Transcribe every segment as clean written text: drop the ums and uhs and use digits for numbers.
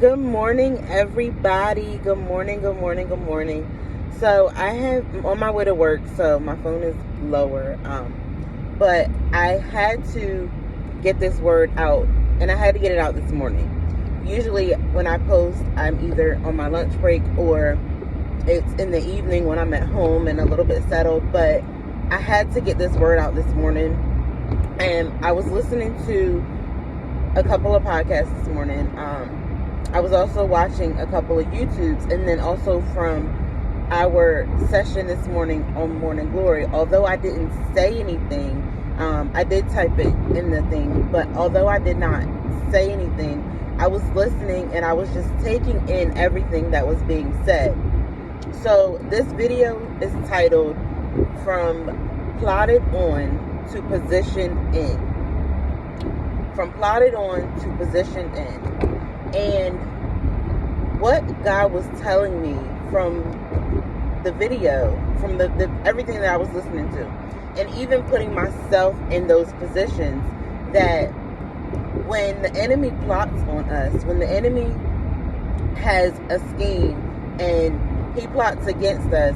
Good morning, everybody. Good morning, good morning, good morning. So I'm on my way to work, so my phone is lower. But I had to get this word out, and I had to get it out this morning. Usually when I post, I'm either on my lunch break or it's in the evening when I'm at home and a little bit settled. But I had to get this word out this morning, and I was listening to a couple of podcasts this morning. I was also watching a couple of YouTubes, and then also from our session this morning on Morning Glory. Although I didn't say anything, I did type it in the thing, but although I did not say anything, I was listening and I was just taking in everything that was being said. So this video is titled From Plotted On to Position In. From Plotted On to Position In. And what God was telling me from the video, from the everything that I was listening to, and even putting myself in those positions, that when the enemy plots on us, when the enemy has a scheme and he plots against us,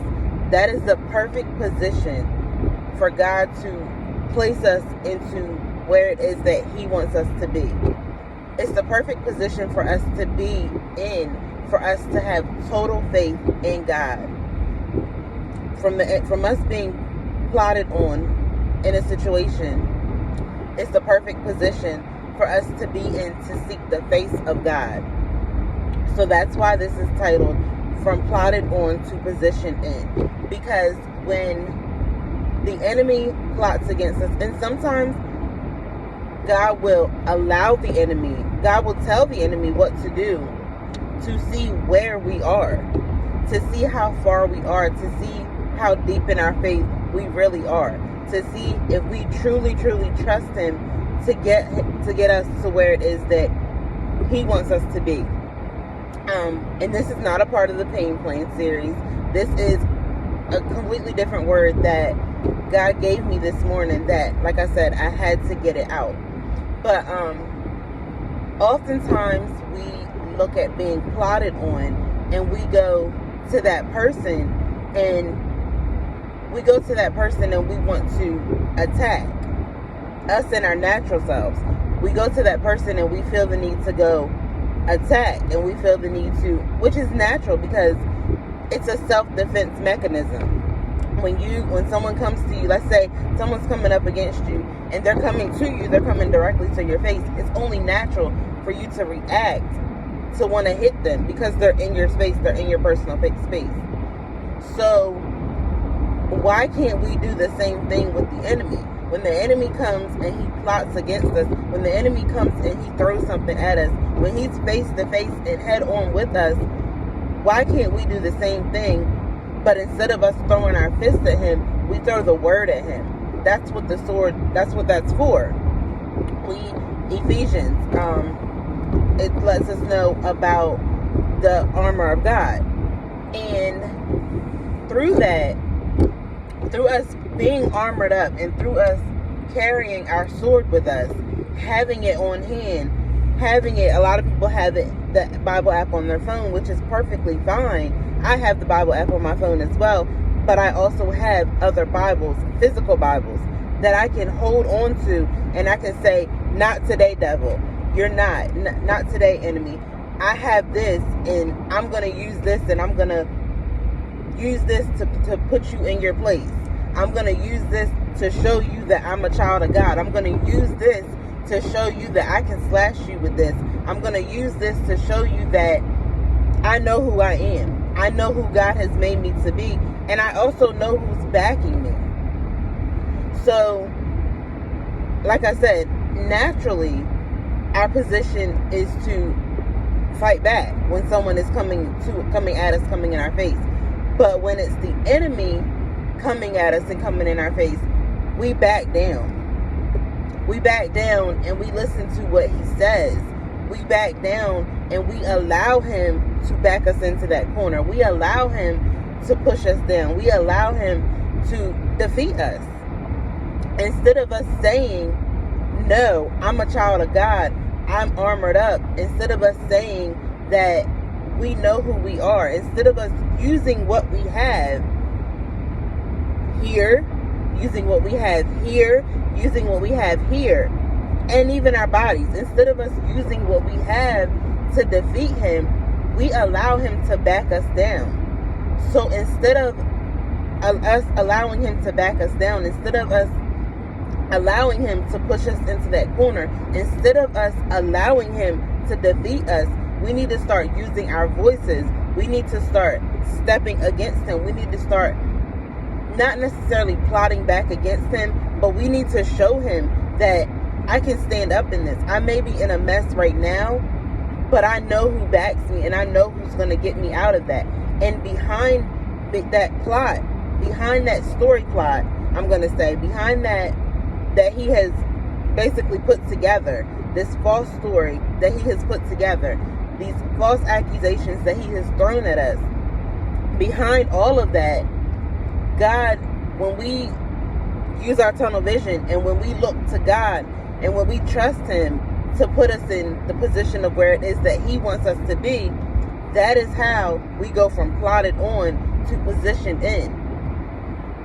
that is the perfect position for God to place us into where it is that he wants us to be. It's the perfect position for us to be in, for us to have total faith in God. From us being plotted on in a situation, it's the perfect position for us to be in, to seek the face of God. So that's why this is titled From Plotted On to Position In. Because when the enemy plots against us, and sometimes God will allow the enemy, God will tell the enemy what to do, to see where we are, to see how far we are, to see how deep in our faith we really are, to see if we truly trust him to get us to where it is that he wants us to be. And this is not a part of the Pain Plan series. This is a completely different word that God gave me this morning that, like I said, I had to get it out. But oftentimes we look at being plotted on, and we go to that person, and we want to attack us in our natural selves. We go to that person and we feel the need to go attack, and we feel the need to, which is natural because it's a self-defense mechanism. When someone comes to you, let's say someone's coming up against you and they're coming to you, they're coming directly to your face, it's only natural for you to react, to want to hit them, because they're in your space, they're in your personal space. So why can't we do the same thing with the enemy? When the enemy comes and he plots against us, when the enemy comes and he throws something at us, when he's face to face and head on with us, why can't we do the same thing? But instead of us throwing our fist at him, we throw the word at him. That's what the sword, that's what that's for. Ephesians, it lets us know about the armor of God. And through that, through us being armored up, and through us carrying our sword with us, having it on hand, a lot of people have the Bible app on their phone, which is perfectly fine. I have the Bible app on my phone as well, but I also have other Bibles, physical Bibles, that I can hold on to, and I can say, not today, devil. You're not today, enemy. I have this, and I'm going to use this, and I'm going to use this to put you in your place. I'm going to use this to show you that I'm a child of God. I'm going to use this to show you that I can slash you with this. I'm going to use this to show you that I know who I am. I know who God has made me to be, and I also know who's backing me. So, like I said, naturally, our position is to fight back when someone is coming at us, coming in our face. But when it's the enemy coming at us and coming in our face, we back down. We back down and we listen to what he says. We back down and we allow him to back us into that corner. We allow him to push us down. We allow him to defeat us. Instead of us saying, no, I'm a child of God, I'm armored up, instead of us saying, that we know who we are. Instead of us using what we have here, using what we have here, using what we have here, and even our bodies. Instead of us using what we have to defeat him, we allow him to back us down. So instead of us allowing him to back us down, instead of us allowing him to push us into that corner, instead of us allowing him to defeat us, we need to start using our voices. We need to start stepping against him. We need to start not necessarily plotting back against him, but we need to show him that I can stand up in this. I may be in a mess right now, but I know who backs me, and I know who's going to get me out of that. And behind that plot, behind that story plot, I'm going to say, behind that he has basically put together, this false story that he has put together, these false accusations that he has thrown at us, behind all of that, God, when we use our tunnel vision and when we look to God and when we trust him to put us in the position of where it is that he wants us to be, that is how we go from plotted on to positioned in.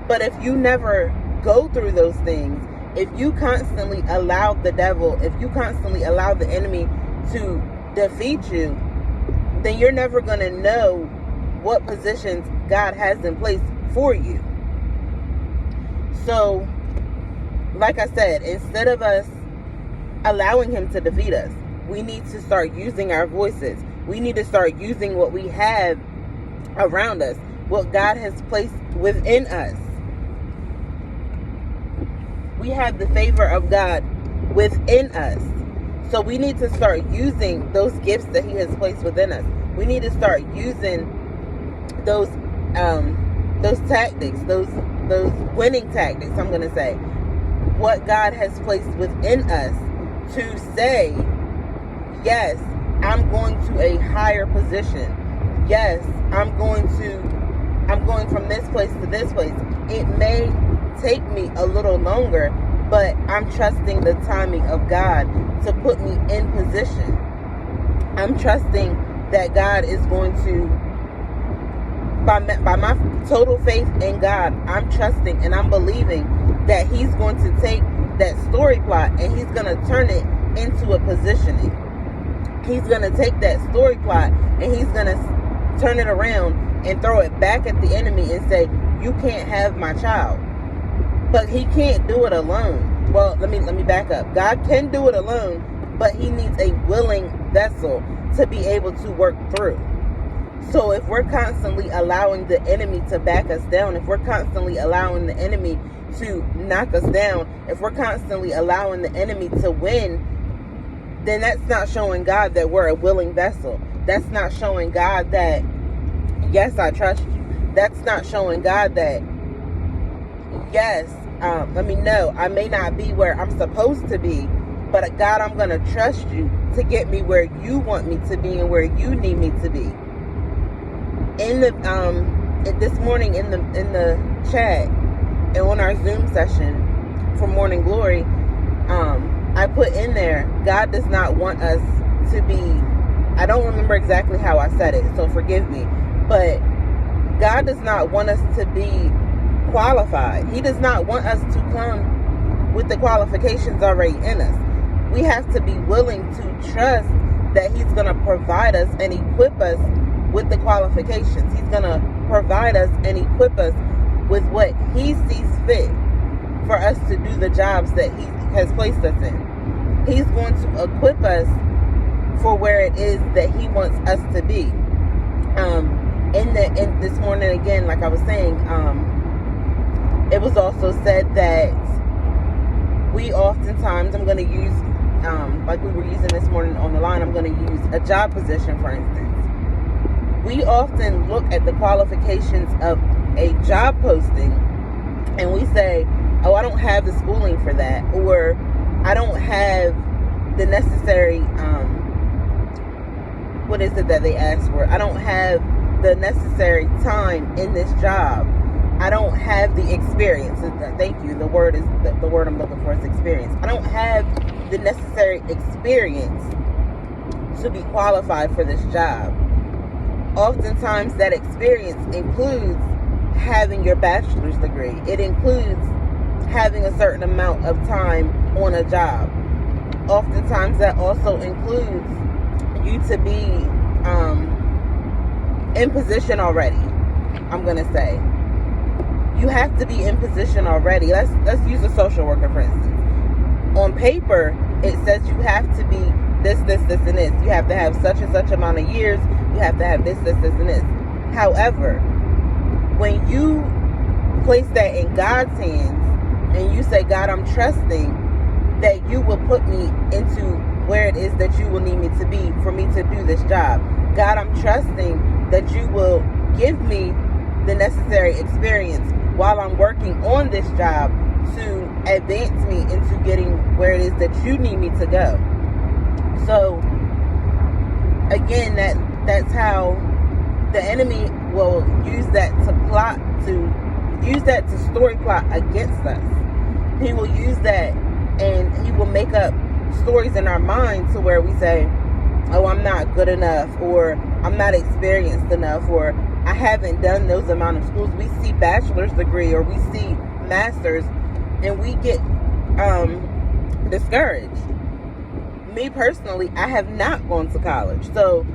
But if you never go through those things, if you constantly allow the devil, if you constantly allow the enemy to defeat you, then you're never going to know what positions God has in place for you. So, like I said, instead of us allowing him to defeat us, we need to start using our voices. We need to start using what we have around us, what God has placed within us. We have the favor of God within us. So we need to start using those gifts that he has placed within us. We need to start using those tactics, those winning tactics, I'm going to say, what God has placed within us to say, yes, I'm going to a higher position. Yes, I'm going from this place to this place. It may take me a little longer, but I'm trusting the timing of God to put me in position. I'm trusting that God is going to, by my total faith in God, I'm trusting and I'm believing that he's going to take that story plot and he's going to turn it into a positioning. He's going to take that story plot and he's going to turn it around and throw it back at the enemy and say, you can't have my child. But he can't do it alone. Well, let me back up. God can do it alone, but he needs a willing vessel to be able to work through. So if we're constantly allowing the enemy to back us down, if we're constantly allowing the enemy to knock us down, if we're constantly allowing the enemy to win, then that's not showing God that we're a willing vessel. That's not showing God that, yes, I trust you. That's not showing God that, yes, I may not be where I'm supposed to be, but God, I'm going to trust you to get me where you want me to be and where you need me to be. In the this morning in the chat and on our Zoom session for Morning Glory, I put in there, God does not want us to be, I don't remember exactly how I said it, so forgive me, but God does not want us to be qualified. He does not want us to come with the qualifications already in us. We have to be willing to trust that he's going to provide us and equip us with the qualifications. He's going to provide us and equip us with what he sees fit for us to do the jobs that he has placed us in. He's going to equip us for where it is that he wants us to be. In this morning again, like I was saying, it was also said that we oftentimes, I'm going to use, like we were using this morning on the line, I'm going to use a job position, for instance. We often look at the qualifications of a job posting and we say, oh, I don't have the schooling for that, or I don't have the necessary, what is it that they ask for? I don't have the necessary time in this job. I don't have the experience. Thank you. The word I'm looking for is experience. I don't have the necessary experience to be qualified for this job. Oftentimes that experience includes having your bachelor's degree. It includes having a certain amount of time on a job. Oftentimes that also includes you to be in position already. I'm going to say you have to be in position already. Let's use a social worker for instance. On paper, it says you have to be this, and this. You have to have such and such amount of years. You have to have this, and this. However, when you place that in God's hands and you say, God, I'm trusting that you will put me into where it is that you will need me to be for me to do this job. God, I'm trusting that you will give me the necessary experience while I'm working on this job to advance me into getting where it is that you need me to go. So again, that's how the enemy will use that to story plot against us. He will use that and he will make up stories in our mind to where we say, oh, I'm not good enough, or I'm not experienced enough, or I haven't done those amount of schools. We see bachelor's degree or we see master's and we get discouraged. Me personally, I have not gone to college. So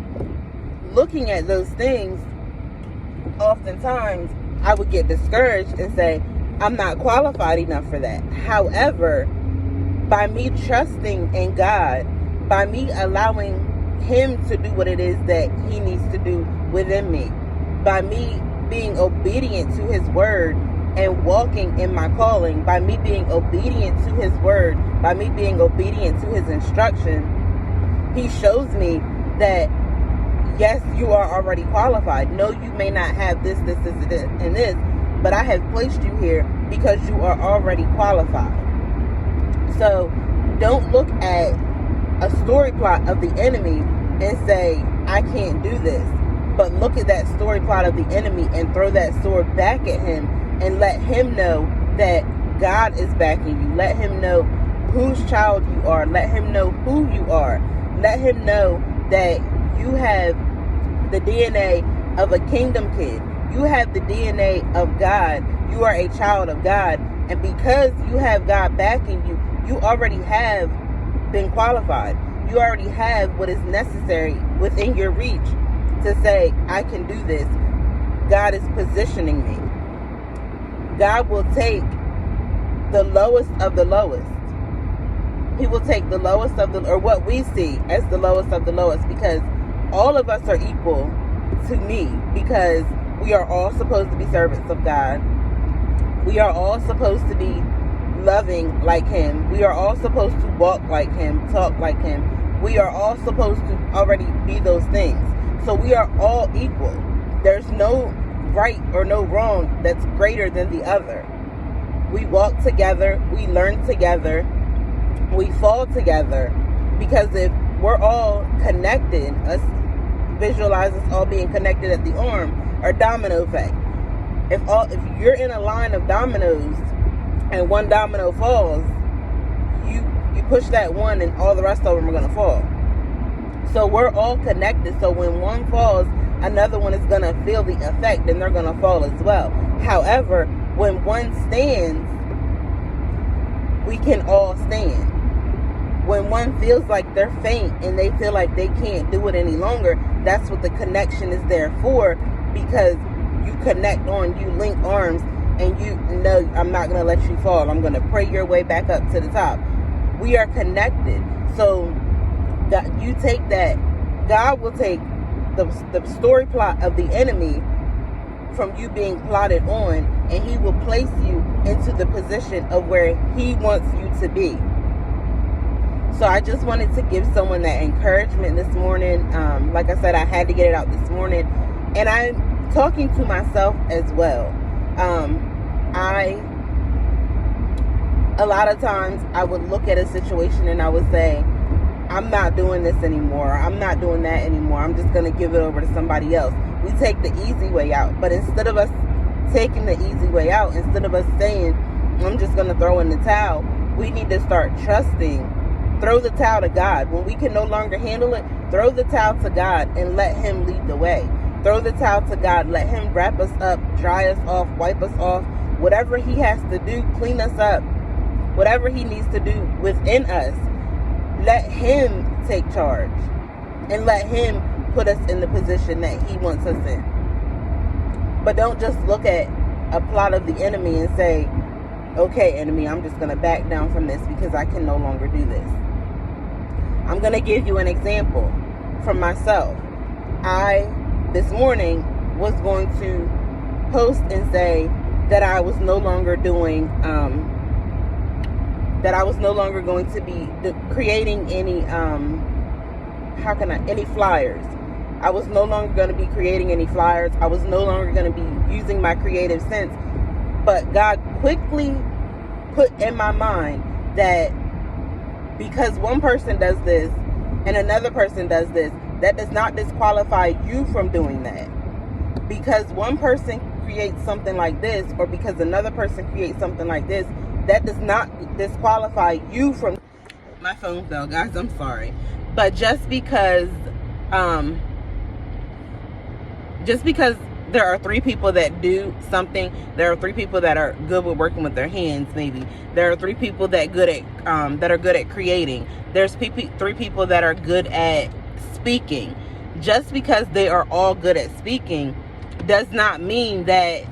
looking at those things, oftentimes I would get discouraged and say, I'm not qualified enough for that. However, by me trusting in God, by me allowing Him to do what it is that He needs to do within me, by me being obedient to His word and walking in my calling, by me being obedient to His word, by me being obedient to His instruction, He shows me that yes, you are already qualified. No, you may not have this, and this, but I have placed you here because you are already qualified. So don't look at a story plot of the enemy and say, I can't do this. But look at that story plot of the enemy and throw that sword back at him and let him know that God is backing you. Let him know whose child you are. Let him know who you are. Let him know that you have the DNA of a kingdom kid. You have the DNA of God. You are a child of God. And because you have God backing you, you already have been qualified. You already have what is necessary within your reach to say, I can do this. God is positioning me. God will take the lowest of the lowest. He will take the lowest of or what we see as the lowest of the lowest, because all of us are equal to me, because we are all supposed to be servants of God. We are all supposed to be loving like Him. We are all supposed to walk like Him, talk like Him. We are all supposed to already be those things. So we are all equal. There's no right or no wrong that's greater than the other. We walk together. We learn together. We fall together. Because if we're all connected, us visualize us all being connected at the arm, or domino effect. If you're in a line of dominoes and one domino falls, you push that one and all the rest of them are going to fall. So we're all connected. So when one falls, another one is going to feel the effect and they're going to fall as well. However, when one stands, we can all stand. When one feels like they're faint and they feel like they can't do it any longer, that's what the connection is there for, because you connect on, you link arms, and you know, I'm not going to let you fall. I'm going to pray your way back up to the top. We are connected. So God, you take that, God will take the story plot of the enemy from you being plotted on, and He will place you into the position of where He wants you to be. So I just wanted to give someone that encouragement this morning. Like I said, I had to get it out this morning. And I'm talking to myself as well. A lot of times I would look at a situation and I would say, I'm not doing this anymore. I'm not doing that anymore. I'm just going to give it over to somebody else. We take the easy way out. But instead of us taking the easy way out, instead of us saying, I'm just going to throw in the towel, we need to start trusting. Throw the towel to God. When we can no longer handle it, Throw the towel to God and let him lead the way. Throw the towel to God. Let him wrap us up, dry us off, wipe us off. Whatever he has to do, clean us up. Whatever he needs to do within us, let him take charge. And let him put us in the position that he wants us in. But don't just look at a plot of the enemy and say, okay, enemy, I'm just going to back down from this because I can no longer do this. I'm going to give you an example from myself. I, this morning, was going to post and say that I was no longer doing, that I was no longer going to be creating any, any flyers. I was no longer going to be creating any flyers. I was no longer going to be using my creative sense. But God quickly put in my mind that because one person does this and another person does this, that does not disqualify you from doing that. Because one person creates something like this, or because another person creates something like this, that does not disqualify you from... My phone fell, guys, I'm sorry. But just because there are 3 people that do something, there are 3 people that are good with working with their hands, maybe. There are 3 people that are good at creating. There's 3 people that are good at speaking. Just because they are all good at speaking does not mean that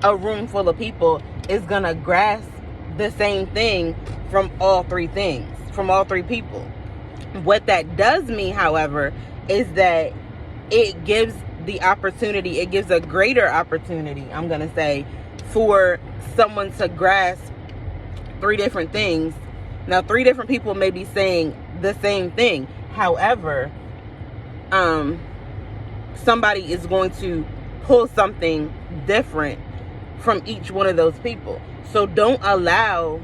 a room full of people is going to grasp the same thing from all 3 people. What that does mean, however, is that it gives a greater opportunity, I'm going to say, for someone to grasp 3 different things. Now, 3 different people may be saying the same thing. However, somebody is going to pull something different from each one of those people. So don't allow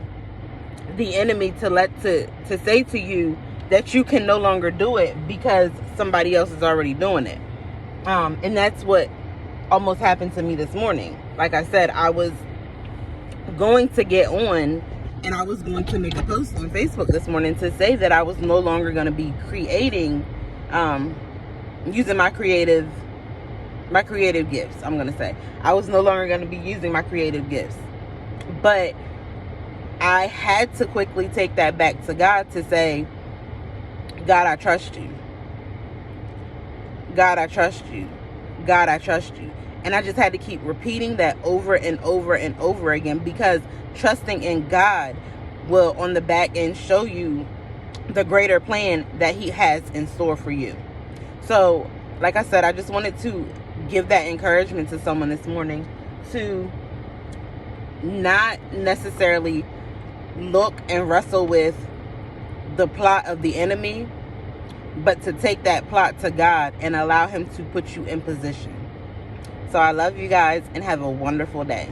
the enemy to say to you that you can no longer do it because somebody else is already doing it. And that's what almost happened to me this morning. Like I said, I was going to get on and I was going to make a post on Facebook this morning to say that I was no longer going to be creating, using my creative gifts. I'm going to say I was no longer going to be using my creative gifts. But I had to quickly take that back to God to say, God, I trust you. God, I trust you. God, I trust you. And I just had to keep repeating that over and over and over again, because trusting in God will on the back end show you the greater plan that he has in store for you. So, like I said, I just wanted to give that encouragement to someone this morning to not necessarily look and wrestle with the plot of the enemy, but to take that plot to God and allow him to put you in position. So I love you guys and have a wonderful day.